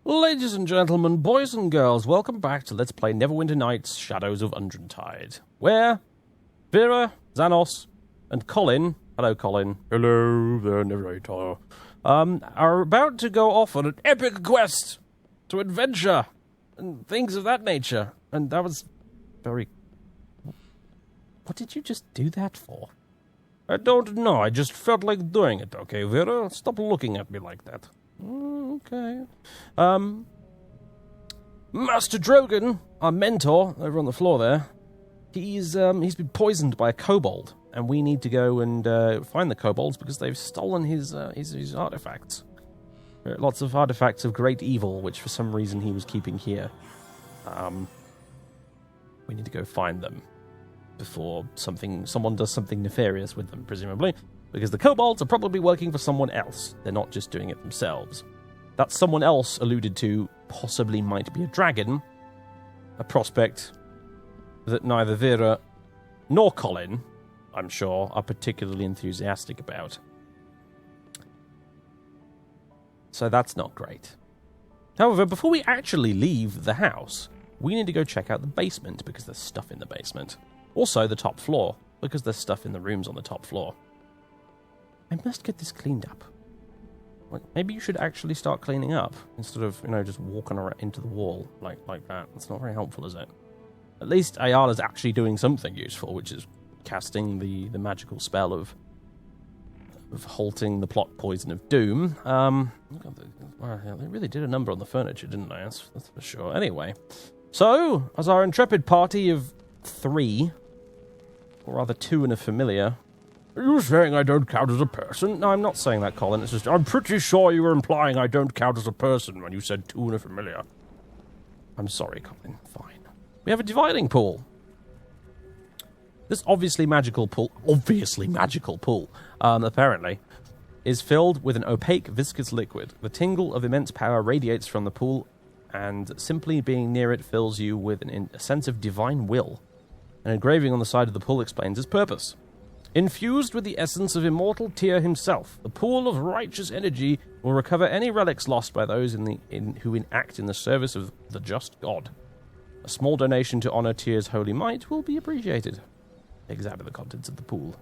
Ladies and gentlemen, boys and girls, welcome back to Let's Play Neverwinter Nights, Shadows of Undrentide, where Vera, Xanos, and Colin, hello Colin, hello there narrator, are about to go off on an epic quest to adventure and things of that nature. And that was very... What did you just do that for? I don't know, I just felt like doing it, okay, Vera? Stop looking at me like that. Okay. Master Drogon, our mentor over on the floor there, he's been poisoned by a kobold, and we need to go and find the kobolds because they've stolen his artifacts. Lots of artifacts of great evil, which for some reason he was keeping here. We need to go find them before someone does something nefarious with them, presumably. Because the kobolds are probably working for someone else. They're not just doing it themselves. That someone else alluded to possibly might be a dragon. A prospect that neither Vera nor Colin, I'm sure, are particularly enthusiastic about. So that's not great. However, before we actually leave the house, we need to go check out the basement because there's stuff in the basement. Also the top floor, because there's stuff in the rooms on the top floor. I must get this cleaned up. Like, maybe you should actually start cleaning up instead of, just walking around into the wall like that. That's not very helpful, is it? At least Ayala's actually doing something useful, which is casting the magical spell of halting the plot poison of doom. They really did a number on the furniture, didn't they? That's for sure. Anyway, so as our intrepid party of 3, or rather 2 and a familiar. Are you saying I don't count as a person? No, I'm not saying that, Colin. It's just, I'm pretty sure you were implying I don't count as a person when you said 2 and a familiar. I'm sorry, Colin. Fine. We have a dividing pool. This obviously magical pool, apparently, is filled with an opaque, viscous liquid. The tingle of immense power radiates from the pool, and simply being near it fills you with a sense of divine will. An engraving on the side of the pool explains its purpose. Infused with the essence of immortal Tyr himself, the pool of righteous energy will recover any relics lost by those who act in the service of the just God. A small donation to honor Tyr's holy might will be appreciated. Examine the contents of the pool.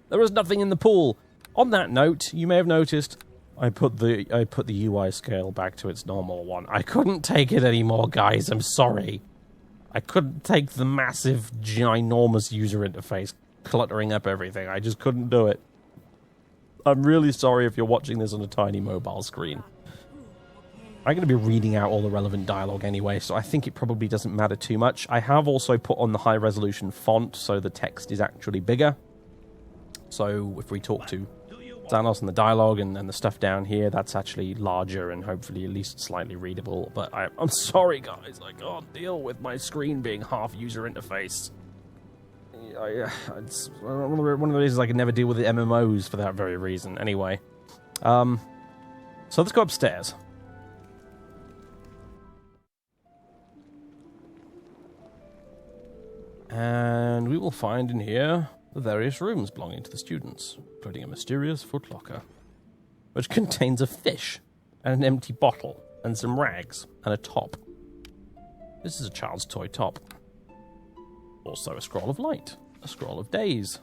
There is nothing in the pool. On that note, you may have noticed I put the UI scale back to its normal one. I couldn't take it anymore, guys. I'm sorry. I couldn't take the massive, ginormous user interface cluttering up everything. I just couldn't do it. I'm really sorry if you're watching this on a tiny mobile screen. I'm going to be reading out all the relevant dialogue anyway, so I think it probably doesn't matter too much. I have also put on the high-resolution font, so the text is actually bigger. So if we talk to Xanos and the dialogue and the stuff down here, that's actually larger and hopefully at least slightly readable. But I'm sorry, guys. I can't deal with my screen being half user interface. It's one of the reasons I can never deal with the MMOs for that very reason. Anyway, so let's go upstairs. And we will find in here the various rooms belonging to the students, including a mysterious footlocker, which contains a fish and an empty bottle and some rags and a top. This is a child's toy top. Also a scroll of light, a scroll of days.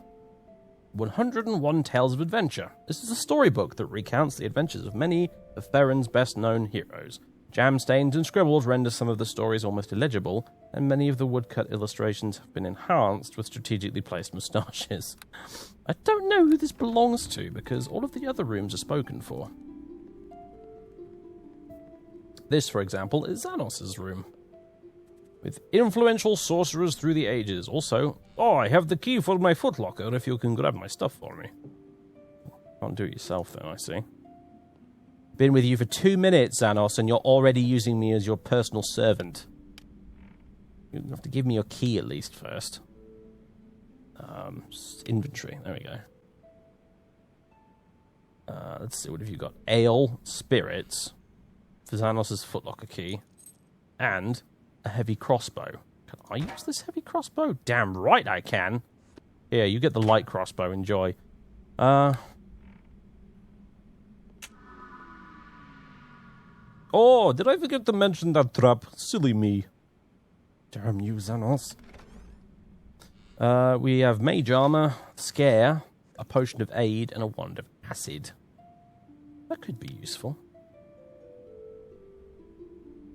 101 Tales of Adventure. This is a storybook that recounts the adventures of many of Theron's best-known heroes. Jam stains and scribbles render some of the stories almost illegible, and many of the woodcut illustrations have been enhanced with strategically placed moustaches. I don't know who this belongs to, because all of the other rooms are spoken for. This, for example, is Xanos' room, with influential sorcerers through the ages. Also, I have the key for my footlocker if you can grab my stuff for me. Can't do it yourself then, I see. Been with you for 2 minutes, Xanos, and you're already using me as your personal servant. You have to give me your key at least first. Inventory, there we go. Let's see, what have you got? Ale, spirits, for Xanos' footlocker key, and a heavy crossbow. Can I use this heavy crossbow? Damn right I can. Here, you get the light crossbow, enjoy. Oh, did I forget to mention that trap? Silly me. Damn you, Xanos. We have Mage Armor, Scare, a Potion of Aid, and a Wand of Acid. That could be useful.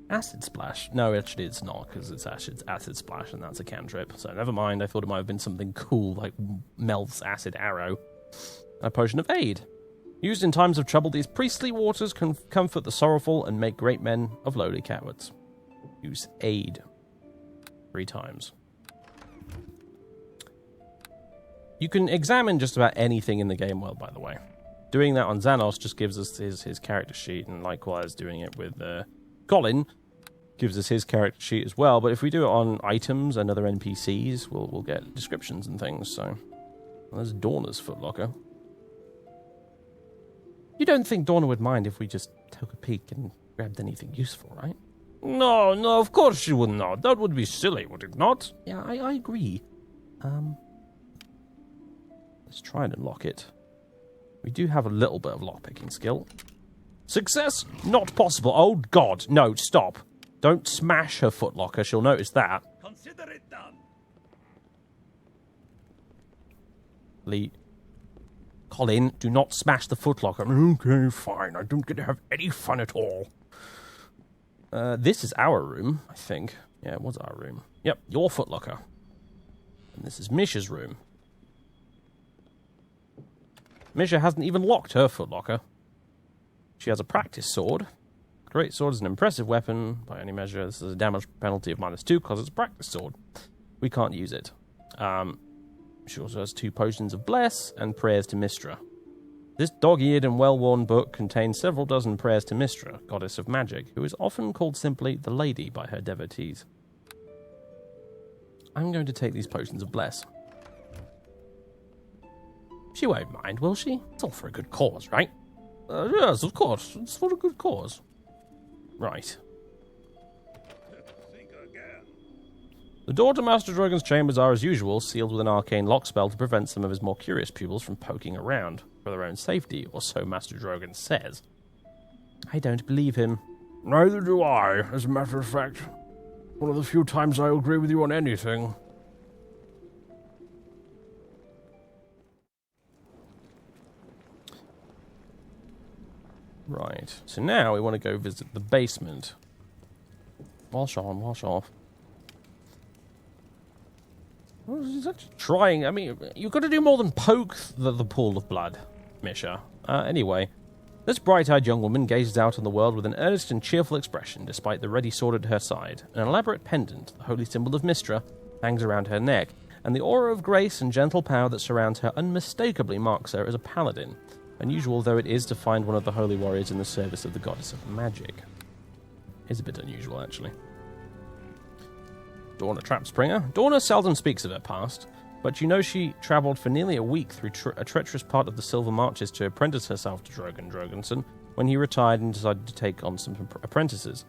Acid Splash. No, actually it's not, because it's Acid Splash, and that's a cantrip. So never mind, I thought it might have been something cool, like Mel's Acid Arrow. A Potion of Aid. Used in times of trouble, these priestly waters can comfort the sorrowful and make great men of lowly cowards. Use Aid. 3 times. You can examine just about anything in the game world, by the way. Doing that on Xanos just gives us his character sheet, and likewise doing it with Colin gives us his character sheet as well. But if we do it on items and other NPCs, we'll get descriptions and things. So there's Dorna's footlocker. You don't think Dorna would mind if we just took a peek and grabbed anything useful, right? No, of course she would not. That would be silly, would it not? Yeah, I agree. Let's try and unlock it. We do have a little bit of lockpicking skill. Success? Not possible. Oh, God. No, stop. Don't smash her footlocker. She'll notice that. Consider it done. Lee. Colin, do not smash the footlocker. Okay, fine. I don't get to have any fun at all. This is our room, I think. Yeah, it was our room. Yep, your footlocker. And this is Misha's room. Misha hasn't even locked her footlocker. She has a practice sword. Great sword is an impressive weapon by any measure. This is a damage penalty of -2 because it's a practice sword. We can't use it. She also has 2 potions of bless and prayers to Mystra. This dog-eared and well-worn book contains several dozen prayers to Mystra, goddess of magic, who is often called simply the Lady by her devotees. I'm going to take these potions of bless. She won't mind, will she? It's all for a good cause, right? Yes, of course. It's for a good cause. Right. Think again. The door to Master Drogon's chambers are, as usual, sealed with an arcane lock spell to prevent some of his more curious pupils from poking around, for their own safety, or so Master Drogon says. I don't believe him. Neither do I, as a matter of fact. One of the few times I'll agree with you on anything. Right, so now we want to go visit the basement. Wash off. Well, he's actually trying. I mean, you've got to do more than poke the pool of blood, Misha. Anyway, this bright-eyed young woman gazes out on the world with an earnest and cheerful expression, despite the ready sword at her side. An elaborate pendant, the holy symbol of Mystra, hangs around her neck, and the aura of grace and gentle power that surrounds her unmistakably marks her as a paladin. Unusual though it is to find one of the holy warriors in the service of the goddess of magic. It's a bit unusual, actually. Dorna Trapspringer. Dorna seldom speaks of her past, but you know she travelled for nearly a week through a treacherous part of the Silver Marches to apprentice herself to Drogon Drogonson when he retired and decided to take on some apprentices.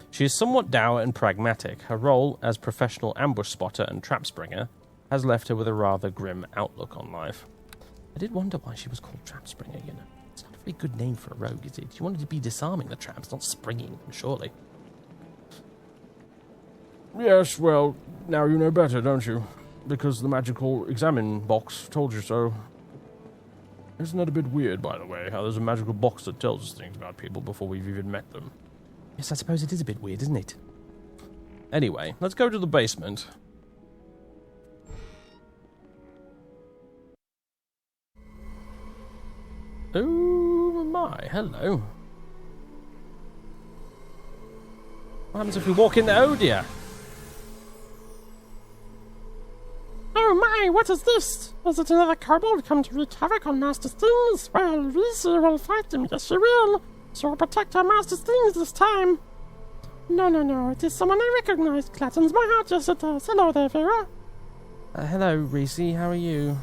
She is somewhat dour and pragmatic. Her role as professional ambush spotter and trapspringer has left her with a rather grim outlook on life. I did wonder why she was called Trapspringer, you know. It's not a very good name for a rogue, is it? She wanted to be disarming the traps, not springing them, surely. Yes, well, now you know better, don't you? Because the magical examine box told you so. Isn't that a bit weird, by the way, how there's a magical box that tells us things about people before we've even met them? Yes, I suppose it is a bit weird, isn't it? Anyway, let's go to the basement. Oh my, hello. What happens if we walk in there? Oh dear. Oh my, what is this? Is it another kobold come to wreak havoc on Master's things? Well, Reese will fight them, yes she will. So we'll protect our Master's things this time. No, it is someone I recognize. Gladdens my heart, yes it does. Hello there, Vera. Hello, Reese, how are you?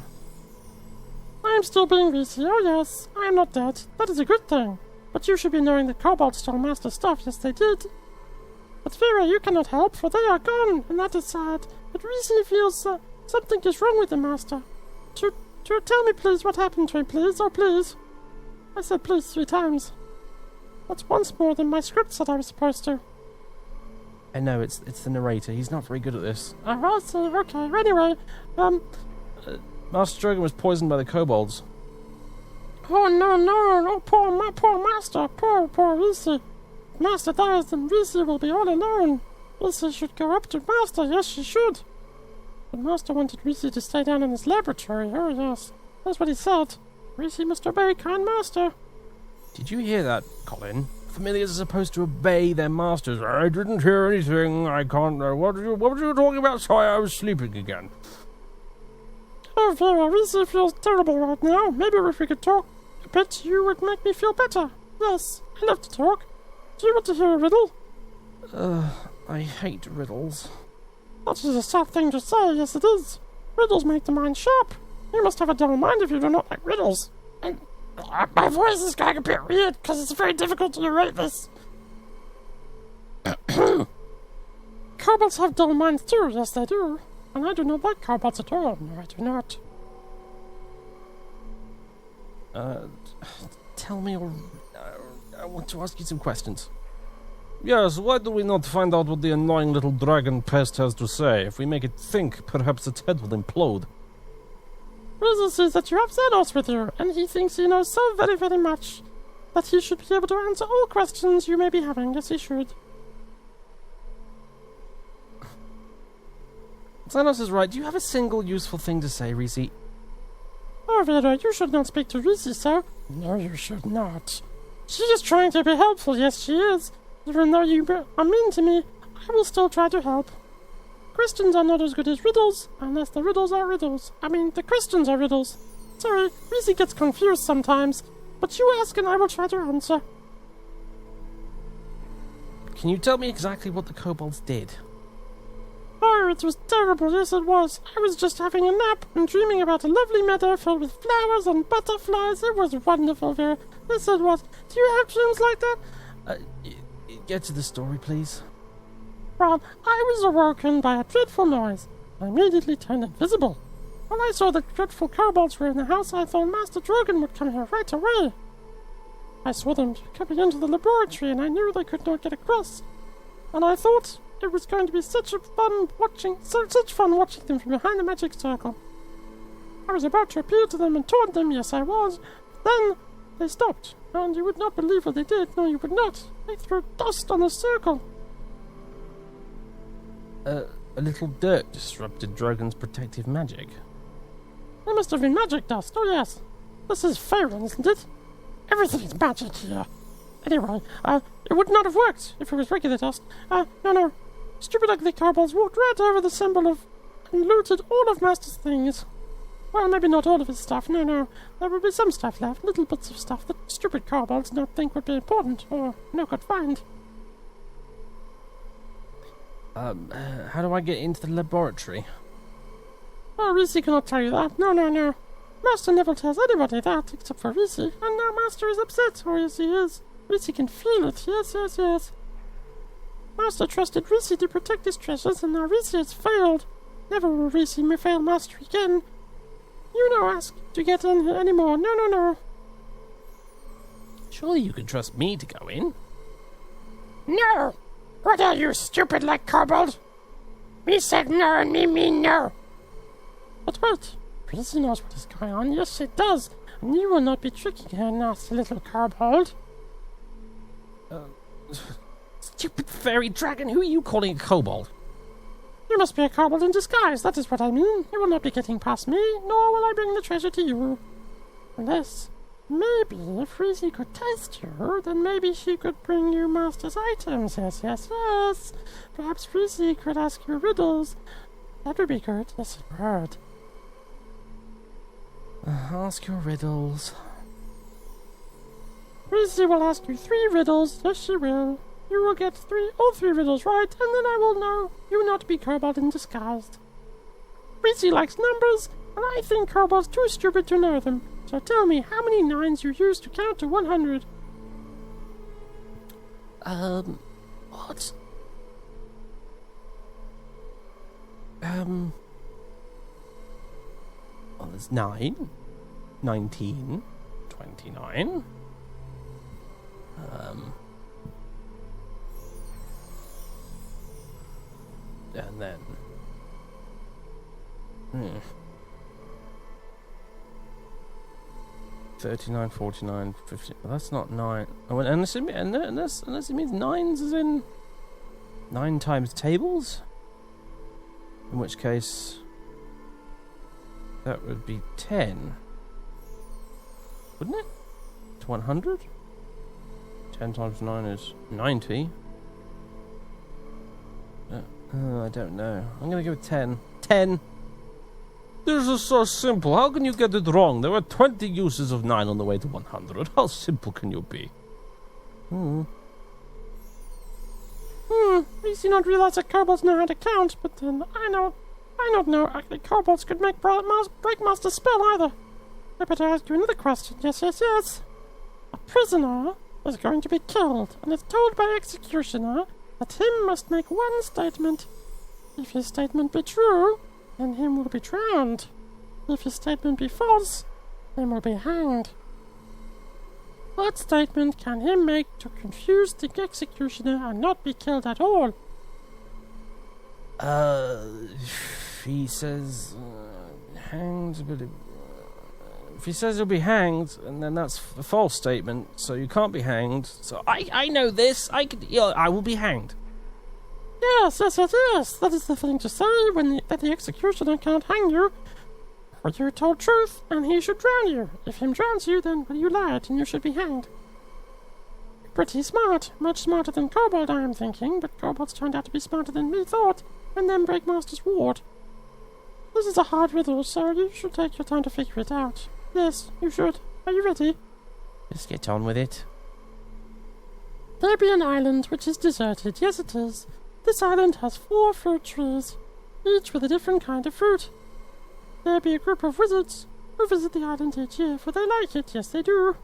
I am still being Reese, oh yes. I am not dead. That is a good thing. But you should be knowing that kobolds stole Master's stuff, yes they did. But Vera, you cannot help, for they are gone, and that is sad. But Reese feels something is wrong with the Master. To tell me please what happened to him, please, oh please. I said please 3 times. That's once more than my script said I was supposed to. I know, it's the narrator. He's not very good at this. I see, okay. Anyway, Master Drogon was poisoned by the kobolds. Oh, no. Oh, poor Master. Poor Reese. If Master dies, then Reese will be all alone. Reese should go up to Master. Yes, she should. But Master wanted Reese to stay down in his laboratory. Oh, yes. That's what he said. Reese must obey kind Master. Did you hear that, Colin? Familiars are supposed to obey their masters. I didn't hear anything. I can't know. What were you talking about? Sorry, I was sleeping again. Oh, Vera, Reese feels terrible right now. Maybe if we could talk a bit, you would make me feel better. Yes, I love to talk. Do you want to hear a riddle? I hate riddles. That is a sad thing to say, yes it is. Riddles make the mind sharp. You must have a dull mind if you do not like riddles. And my voice is going a bit weird because it's very difficult to narrate this. Kobolds have dull minds too, yes they do. And I do not like kobolds at all, no I do not. Tell me, I want to ask you some questions. Yes, why do we not find out what the annoying little dragon pest has to say? If we make it think, perhaps its head will implode. Reason says that you have Xenos with you, and he thinks he knows so very, very much that he should be able to answer all questions you may be having. Yes, he should. Xenos is right. Do you have a single useful thing to say, Reese? Oh, Vera, you should not speak to Reese so. No, you should not. She is trying to be helpful, yes, she is. Even though you are mean to me, I will still try to help. Questions are not as good as riddles, unless the riddles are riddles. I mean, the questions are riddles. Sorry, Reese gets confused sometimes, but you ask and I will try to answer. Can you tell me exactly what the kobolds did? Oh, it was terrible, yes it was. I was just having a nap and dreaming about a lovely meadow filled with flowers and butterflies. It was wonderful, Vera. Yes it was. Do you have dreams like that? Get to the story, please. Well, I was awoken by a dreadful noise. I immediately turned invisible. When I saw the dreadful kobolds were in the house, I thought Master Drogon would come here right away. I saw them coming into the laboratory, and I knew they could not get across. And I thought it was going to be such fun watching them from behind the magic circle. I was about to appeal to them and taunt them, yes I was. Then they stopped, and you would not believe what they did. No, you would not. They threw dust on the circle. A little dirt disrupted Drogon's protective magic. It must have been magic dust, oh yes. This is Faerun, isn't it? Everything is magic here. Anyway, it would not have worked if it was regular dust. No. Stupid ugly kobolds walked right over the symbol of and looted all of Master's things. Well, maybe not all of his stuff, no. There would be some stuff left, little bits of stuff that stupid kobolds not think would be important, or no could find. How do I get into the laboratory? Oh, Reese cannot tell you that. No. Master never tells anybody that, except for Reese. And now Master is upset. Oh, yes, he is. Reese can feel it. Yes. Master trusted Reese to protect his treasures, and now Reese has failed. Never will Reese fail Master again. You no ask to get in here anymore. No. Surely you can trust me to go in. No! What are you, stupid like kobold? Me said no and me mean no. But wait, Reese knows what is going on. Yes, she does. And you will not be tricking her, nasty little kobold. Stupid fairy dragon, who are you calling a kobold? You must be a kobold in disguise, that is what I mean. You will not be getting past me, nor will I bring the treasure to you. Unless, maybe, if Reese could taste you, then maybe she could bring you Master's items. Yes. Perhaps Reese could ask you riddles. That would be good. Yes, it would. Ask your riddles. Reese will ask you 3 riddles. Yes, she will. You will get all three riddles right, and then I will know you not be kobold in disguise. Reese likes numbers, and I think kobolds too stupid to know them. So tell me how many 9s you use to count to 100. What? Well, there's 9, 19, 29. And then... 39, 49, 50... Well, that's not 9. Oh, unless it means 9s as in... 9 times tables? In which case... that would be 10. Wouldn't it? To 100? 10 times 9 is 90. I don't know. I'm going to go with 10. 10! This is so simple. How can you get it wrong? There were 20 uses of 9 on the way to 100. How simple can you be? At least you don't realize that kobolds know how to count, but then I don't know actually kobolds could make Breakmaster spell either. I better ask you another question. Yes. A prisoner is going to be killed, and is told by executioner that him must make one statement. If his statement be true, then him will be drowned. If his statement be false, him will be hanged. What statement can him make to confuse the executioner and not be killed at all? He says... hanged, but... if he says he'll be hanged, and then that's a false statement, so you can't be hanged. So I know this. I will be hanged. Yes. That is the thing to say when the executioner can't hang you. For you told truth, and he should drown you. If him drowns you, then you lied, and you should be hanged. Pretty smart. Much smarter than kobold, I am thinking, but kobolds turned out to be smarter than me thought, and then Breakmaster's ward. This is a hard riddle, so you should take your time to figure it out. Yes, you should. Are you ready? Just get on with it. There be an island which is deserted. Yes, it is. This island has 4 fruit trees, each with a different kind of fruit. There be a group of wizards who visit the island each year, for they like it. Yes, they do.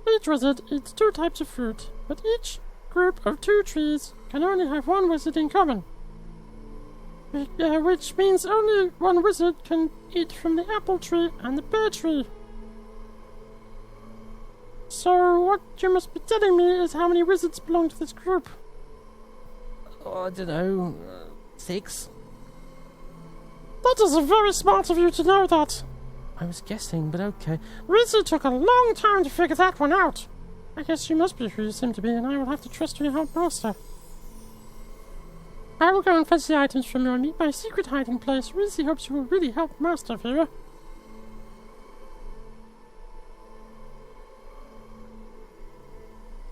Each wizard eats 2 types of fruit, but each group of 2 trees can only have 1 wizard in common. Which means only 1 wizard can eat from the apple tree and the pear tree. So what you must be telling me is how many wizards belong to this group. Oh, I don't know. 6? That is very smart of you to know that. I was guessing, but okay. Rizzy took a long time to figure that one out. I guess you must be who you seem to be, and I will have to trust you to help Master. I will go and fetch the items from you and meet my secret hiding place. Rizzy hopes you will really help Master, Vera.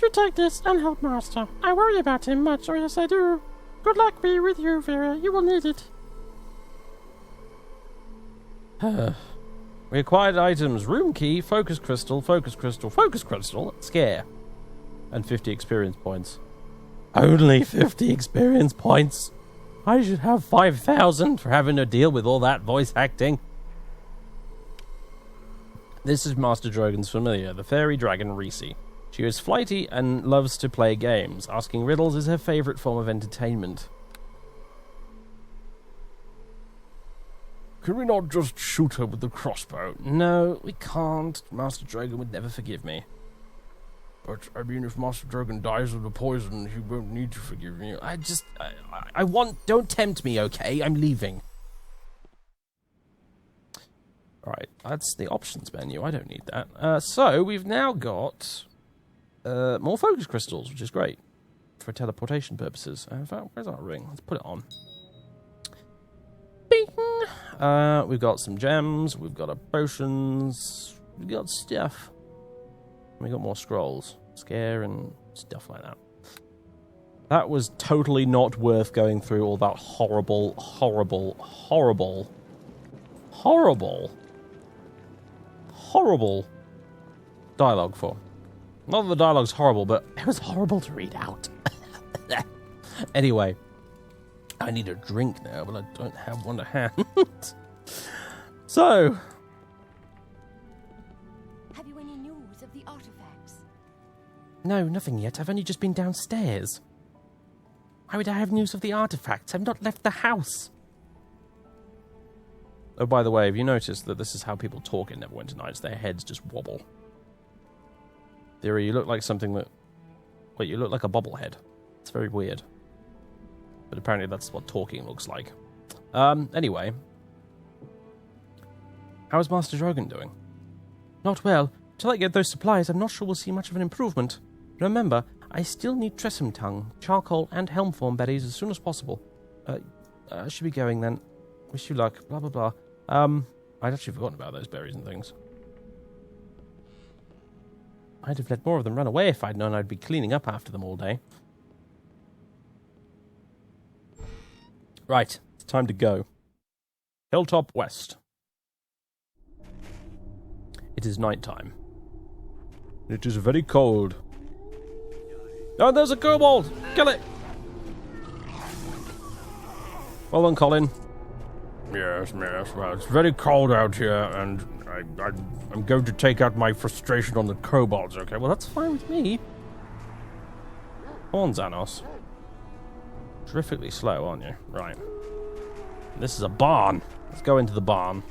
You take this and help Master. I worry about him much, or yes I do. Good luck be with you, Vera. You will need it. We acquired items, room key, focus crystal, scare, and 50 experience points. Only 50 experience points? I should have 5,000 for having to deal with all that voice acting. This is Master Drogon's familiar, the fairy dragon Reese. She is flighty and loves to play games. Asking riddles is her favourite form of entertainment. Can we not just shoot her with the crossbow? No, we can't. Master Drogon would never forgive me. But, I mean, if Master Drogon dies of the poison, he won't need to forgive me. I want... Don't tempt me, okay? I'm leaving. Alright, that's the options menu. I don't need that. So, we've now got... more focus crystals, which is great. For teleportation purposes. In fact, where's our ring? Let's put it on. Bing! We've got some gems, we've got our potions, we've got stuff. We got more scrolls, scare and stuff like that. That was totally not worth going through all that horrible dialogue for. Not that the dialogue's horrible, but it was horrible to read out. Anyway, I need a drink now, but I don't have one to hand. So... Have you any news of the artifacts? No, nothing yet. I've only just been downstairs. Why would I have news of the artifacts? I've not left the house. Oh, by the way, have you noticed that this is how people talk in Neverwinter Nights? Their heads just wobble. theory, you look like something that... Wait, you look like a bobblehead. It's very weird. But apparently that's what talking looks like. Anyway. How is Master Drogon doing? Not well. Till I get those supplies, I'm not sure we'll see much of an improvement. Remember, I still need Tressum Tongue, charcoal, and Helmthorn berries as soon as possible. I should be going then. Wish you luck. Blah, blah, blah. I'd actually forgotten about those berries and things. I'd have let more of them run away if I'd known I'd be cleaning up after them all day. Right, it's time to go. Hilltop West. It is nighttime. It is very cold. Oh, there's a kobold! Kill it! Well done, Colin. Yes. Well, it's very cold out here, and I'm going to take out my frustration on the kobolds. Okay, well, that's fine with me. Come on, Xanos. Terrifically slow, aren't you? Right. This is a barn. Let's go into the barn.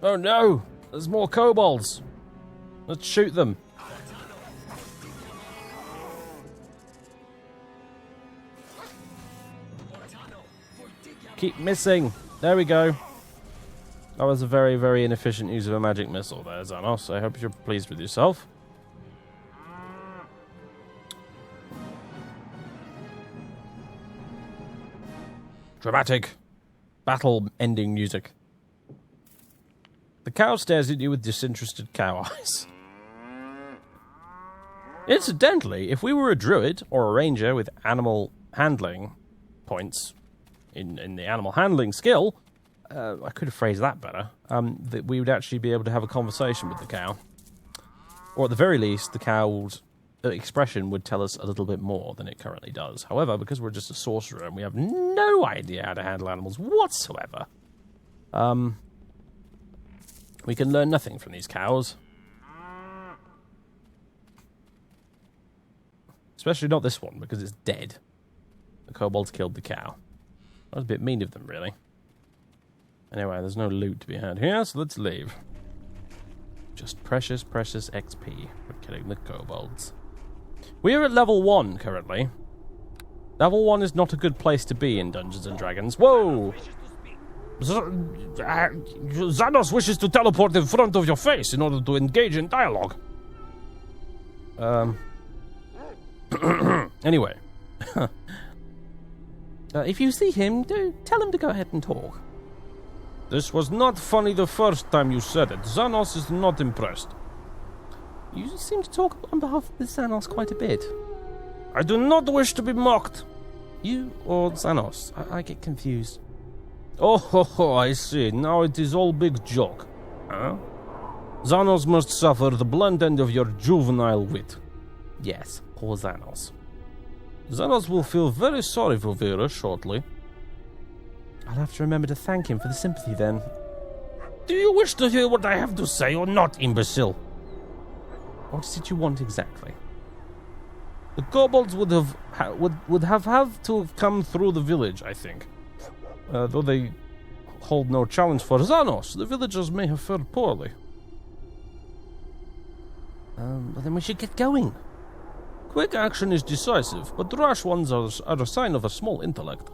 Oh no! There's more kobolds! Let's shoot them. Keep missing. There we go. That was a very, very inefficient use of a magic missile there, Xanos. I hope you're pleased with yourself. Dramatic. Battle-ending music. The cow stares at you with disinterested cow eyes. Incidentally, if we were a druid or a ranger with animal handling points in the animal handling skill, I could have phrased that better, that we would actually be able to have a conversation with the cow. Or at the very least, the cow's expression would tell us a little bit more than it currently does. However, because we're just a sorcerer and we have no idea how to handle animals whatsoever, we can learn nothing from these cows. Especially not this one, because it's dead. The kobolds killed the cow. That was a bit mean of them, really. Anyway, there's no loot to be had here, so let's leave. Just precious, precious XP for killing the kobolds. We are at level 1 currently. Level 1 is not a good place to be in Dungeons & Dragons. Whoa! Xanos wishes to teleport in front of your face in order to engage in dialogue. Anyway. If you see him, tell him to go ahead and talk. This was not funny the first time you said it. Xanos is not impressed. You seem to talk on behalf of Xanos quite a bit. I do not wish to be mocked. You or Xanos? I get confused. Oh, I see. Now it is all big joke. Huh? Xanos must suffer the blunt end of your juvenile wit. Yes, poor Xanos. Xanos will feel very sorry for Vera shortly. I'll have to remember to thank him for the sympathy then. Do you wish to hear what I have to say or not, imbecile? What is it you want exactly? The kobolds would have to have come through the village, I think. Though they hold no challenge for Xanos, the villagers may have fared poorly. Well, then we should get going. Quick action is decisive, but rash ones are a sign of a small intellect.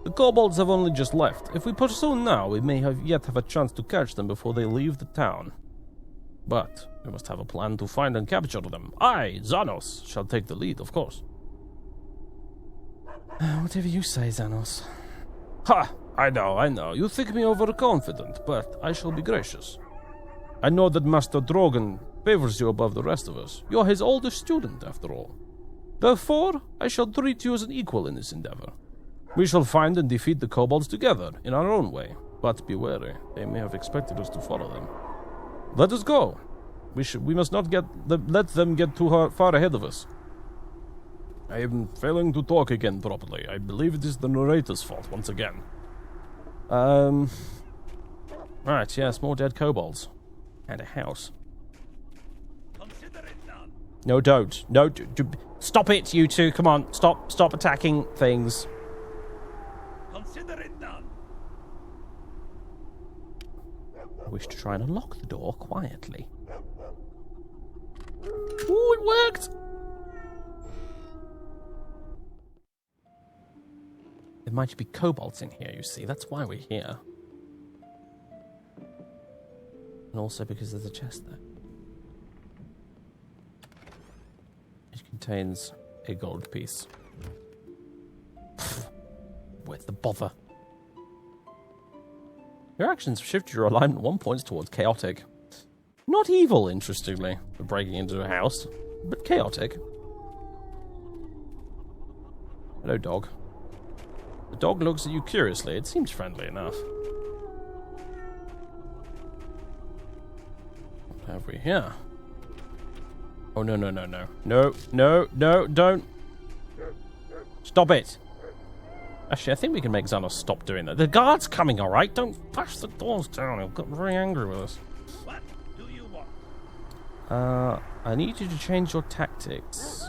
The kobolds have only just left. If we pursue now, we may yet have a chance to catch them before they leave the town. But we must have a plan to find and capture them. I, Xanos, shall take the lead, of course. Whatever you say, Xanos. Ha! I know. You think me overconfident, but I shall be gracious. I know that Master Drogon favors you above the rest of us. You're his oldest student, after all. Therefore, I shall treat you as an equal in this endeavor. We shall find and defeat the kobolds together, in our own way. But be wary, they may have expected us to follow them. Let us go. We must not let them get too far ahead of us. I am failing to talk again properly. I believe it is the narrator's fault once again. Right, yes, more dead kobolds. And a house. No, don't. No, stop it, you two. Come on, stop attacking things. wish to try and unlock the door quietly. Ooh, it worked! There might be kobolds in here, you see. That's why we're here. And also because there's a chest there. It contains a gold piece. Where's the bother? Your actions shift your alignment 1 point towards chaotic. Not evil, interestingly, for breaking into a house, but chaotic. Hello, dog. The dog looks at you curiously. It seems friendly enough. What have we here? Oh, no, no, no, no. No, no, no, don't. Stop it. Actually, I think we can make Xanos stop doing that. The guard's coming, all right? Don't push the doors down. He'll get very angry with us. What do you want? I need you to change your tactics.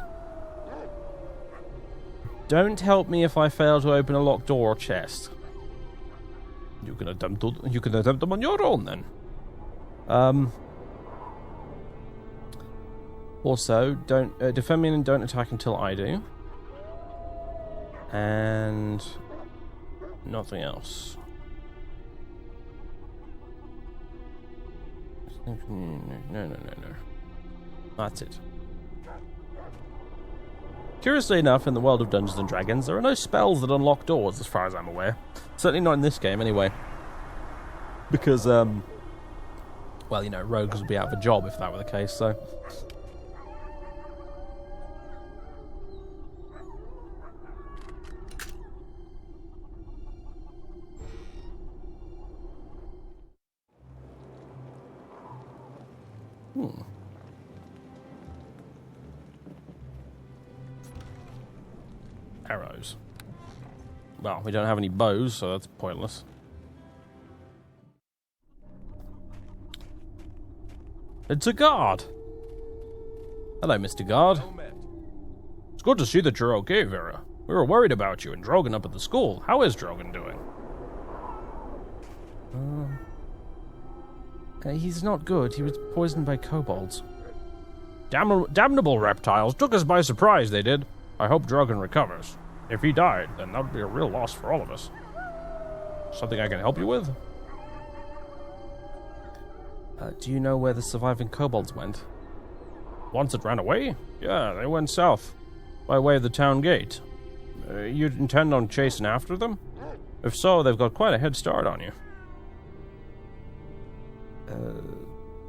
Don't help me if I fail to open a locked door or chest. You can attempt them on your own, then. Also, don't defend me and don't attack until I do. And nothing else. No, no, no, no. That's it. Curiously enough, in the world of Dungeons & Dragons, there are no spells that unlock doors, as far as I'm aware. Certainly not in this game, anyway. Because, well, you know, rogues would be out of a job if that were the case, so... Arrows. Well, we don't have any bows, so that's pointless. It's a guard! Hello, Mr. Guard. It's good to see that you're okay, Vera. We were worried about you and Drogon up at the school. How is Drogon doing? He's not good. He was poisoned by kobolds. Damnable reptiles. Took us by surprise, they did. I hope Drogon recovers. If he died, then that would be a real loss for all of us. Something I can help you with? Do you know where the surviving kobolds went? Once it ran away? Yeah, they went south, by way of the town gate. You intend on chasing after them? If so, they've got quite a head start on you.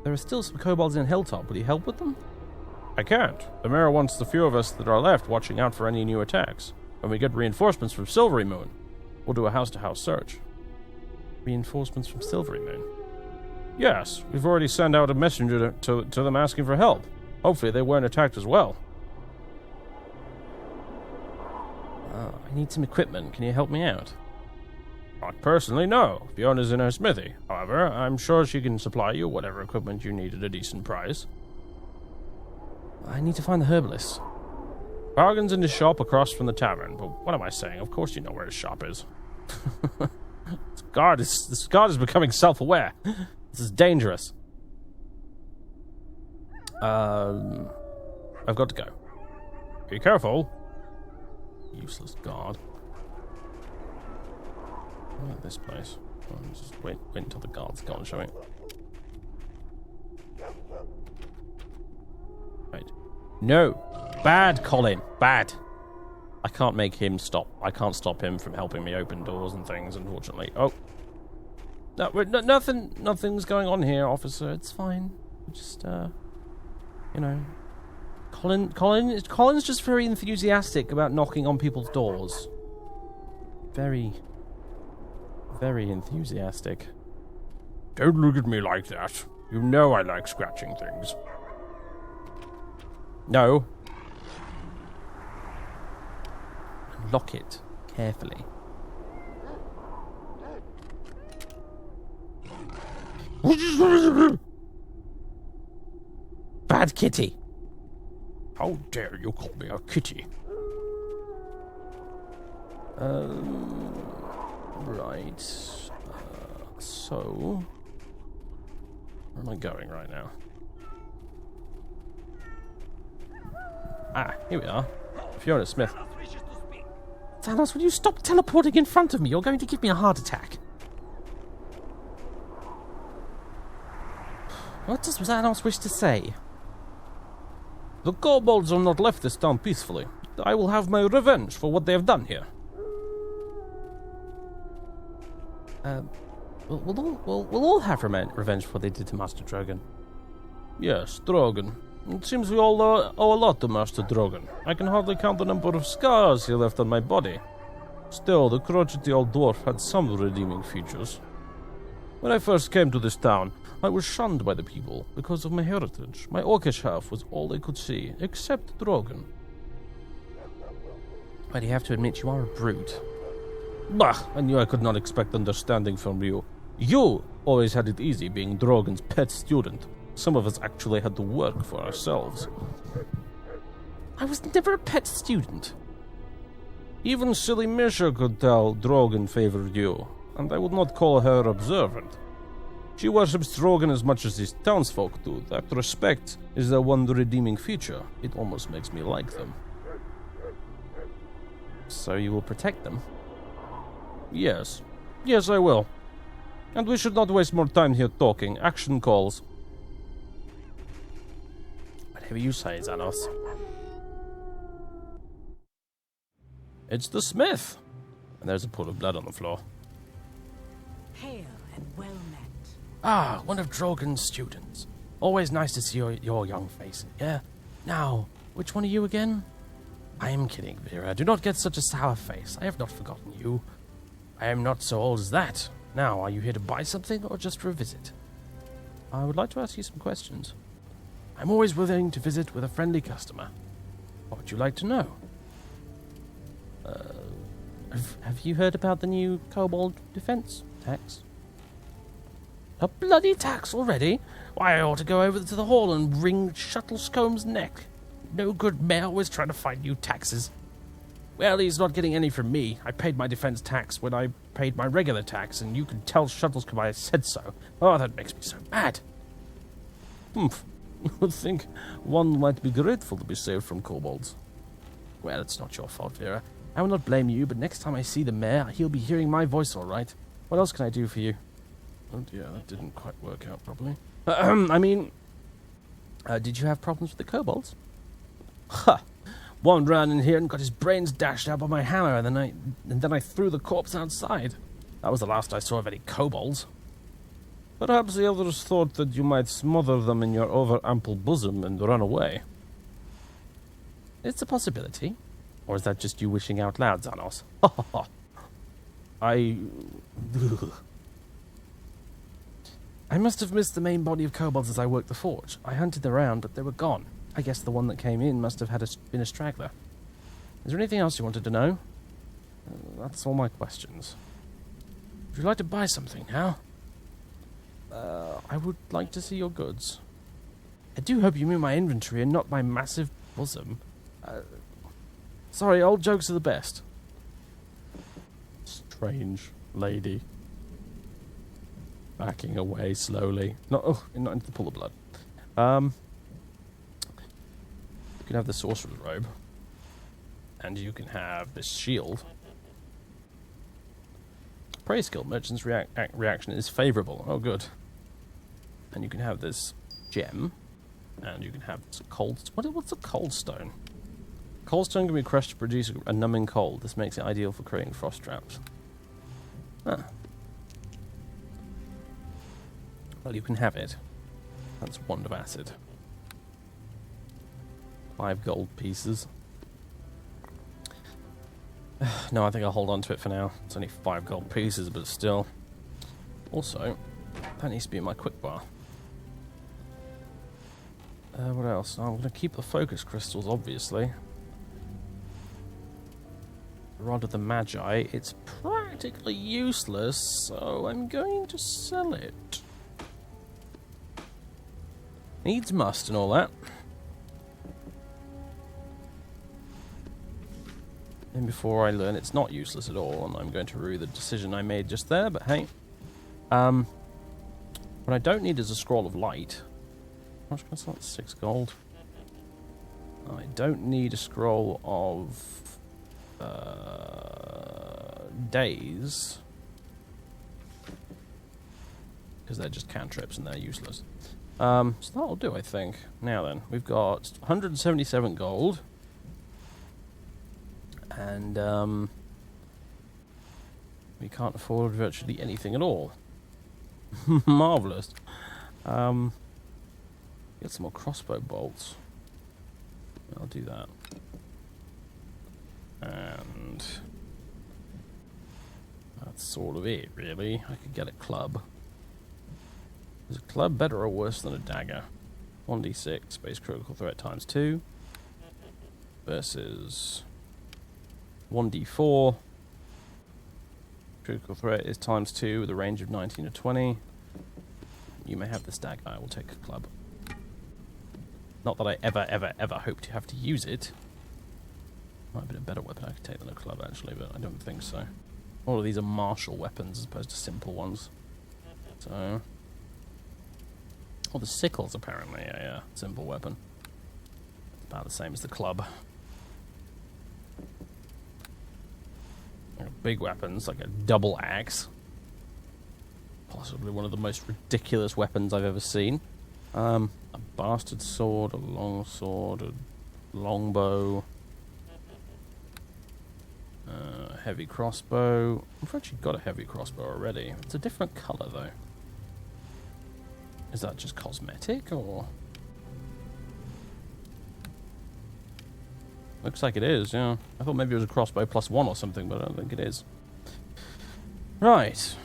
There are still some kobolds in Hilltop. Will you help with them? I can't. The mayor wants the few of us that are left watching out for any new attacks. When we get reinforcements from Silvery Moon, we'll do a house-to-house search. Reinforcements from Silvery Moon? Yes, we've already sent out a messenger to them asking for help. Hopefully they weren't attacked as well. I need some equipment. Can you help me out? Not personally, no. Fiona's in her smithy. However, I'm sure she can supply you whatever equipment you need at a decent price. I need to find the herbalist. Bargain's in the shop across from the tavern, but what am I saying? Of course you know where his shop is. This guard is becoming self-aware. This is dangerous. I've got to go. Be careful. Useless guard. What about this place? Oh, just wait until the guard's gone, shall we? Right. No! Bad, Colin! Bad! I can't make him stop. I can't stop him from helping me open doors and things, unfortunately. Oh. No, nothing's going on here, officer. It's fine. Just, you know... Colin's just very enthusiastic about knocking on people's doors. Very enthusiastic. Don't look at me like that. You know I like scratching things. No. Lock it carefully. Bad kitty. How dare you call me a kitty? Right. So... Where am I going right now? Ah, here we are. Fiona Smith. Thanos, will you stop teleporting in front of me? You're going to give me a heart attack. What does Thanos wish to say? The kobolds have not left this town peacefully. I will have my revenge for what they have done here. We'll all have revenge for what they did to Master Drogon. Yes, Drogon. It seems we all owe a lot to Master Drogon. I can hardly count the number of scars he left on my body. Still, the crotchety old dwarf had some redeeming features. When I first came to this town, I was shunned by the people because of my heritage. My orcish half was all they could see, except Drogon. But you have to admit you are a brute. Bah! I knew I could not expect understanding from you. You always had it easy being Drogon's pet student. Some of us actually had to work for ourselves. I was never a pet student. Even silly Misha could tell Drogon favored you, and I would not call her observant. She worships Drogon as much as these townsfolk do. That respect is their one redeeming feature. It almost makes me like them. So you will protect them? Yes. Yes, I will. And we should not waste more time here talking. Action calls. Whatever you say, Xanos. It's the smith. And there's a pool of blood on the floor. Pale and well met. Ah, one of Drogon's students. Always nice to see your young face. Yeah. Now, which one are you again? I am kidding, Vera. Do not get such a sour face. I have not forgotten you. I am not so old as that. Now, are you here to buy something or just for a visit? I would like to ask you some questions. I'm always willing to visit with a friendly customer. What would you like to know? Have you heard about the new kobold defense tax? A bloody tax already? Why, I ought to go over to the hall and wring Shuttlescomb's neck. No good mayor always trying to find new taxes. Well, he's not getting any from me. I paid my defense tax when I paid my regular tax, and you can tell Shuttlescombe I said so. Oh, that makes me so mad. Humph. I would think one might be grateful to be saved from kobolds. Well, it's not your fault, Vera. I will not blame you, but next time I see the mayor, he'll be hearing my voice all right. What else can I do for you? Oh dear, that didn't quite work out properly. Did you have problems with the kobolds? Ha! One ran in here and got his brains dashed out by my hammer, and then I threw the corpse outside. That was the last I saw of any kobolds. Perhaps the others thought that you might smother them in your over-ample bosom and run away. It's a possibility. Or is that just you wishing out loud, Xanos? I must have missed the main body of kobolds as I worked the forge. I hunted around, but they were gone. I guess the one that came in must have been a straggler. Is there anything else you wanted to know? That's all my questions. Would you like to buy something now? I would like to see your goods. I do hope you mean my inventory and not my massive bosom. Sorry, old jokes are the best. Strange lady. Backing away slowly. Not into the pool of blood. You can have the sorcerer's robe. And you can have this shield. Praise skill. Merchant's reaction is favourable. Oh, good. And you can have this gem. And you can have this cold... What's a cold stone? Cold stone can be crushed to produce a numbing cold. This makes it ideal for creating frost traps. Ah. Well, you can have it. That's wand of acid. 5 gold pieces. No, I think I'll hold on to it for now. It's only 5 gold pieces, but still. Also, that needs to be in my quick bar. What else? I'm going to keep the focus crystals, obviously. Rod of the Magi. It's practically useless, so I'm going to sell it. Needs must and all that. And before I learn it's not useless at all, and I'm going to rue the decision I made just there, but hey. What I don't need is a scroll of light. How much can I sell? 6 gold. I don't need a scroll of days, because they're just cantrips and they're useless. So that'll do, I think. Now then, we've got 177 gold, and we can't afford virtually anything at all. Marvellous. Get some more crossbow bolts. I'll do that. And that's sort of it, really. I could get a club. Is a club better or worse than a dagger? 1d6 base critical threat times 2 versus 1d4 critical threat is times 2 with a range of 19 to 20. You may have this dagger. I will take a club. Not that I ever hope to have to use it. Might have been a better weapon I could take than a club, actually, but I don't think so. All of these are martial weapons as opposed to simple ones. So... oh, the sickle's apparently a simple weapon. It's about the same as the club. Big weapons, like a double axe. Possibly one of the most ridiculous weapons I've ever seen. A bastard sword, a long sword, a longbow, a heavy crossbow. I've actually got a heavy crossbow already. It's a different colour though. Is that just cosmetic or? Looks like it is, yeah. I thought maybe it was a crossbow +1 or something, but I don't think it is. Right.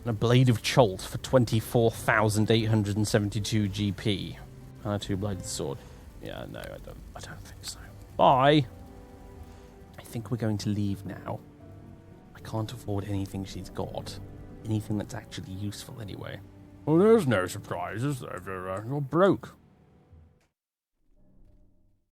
And a blade of Cholt for 24,872 GP. And a 2-bladed sword. Yeah, no, I don't think so. Bye! I think we're going to leave now. I can't afford anything she's got. Anything that's actually useful anyway. Well, there's no surprises. You're broke.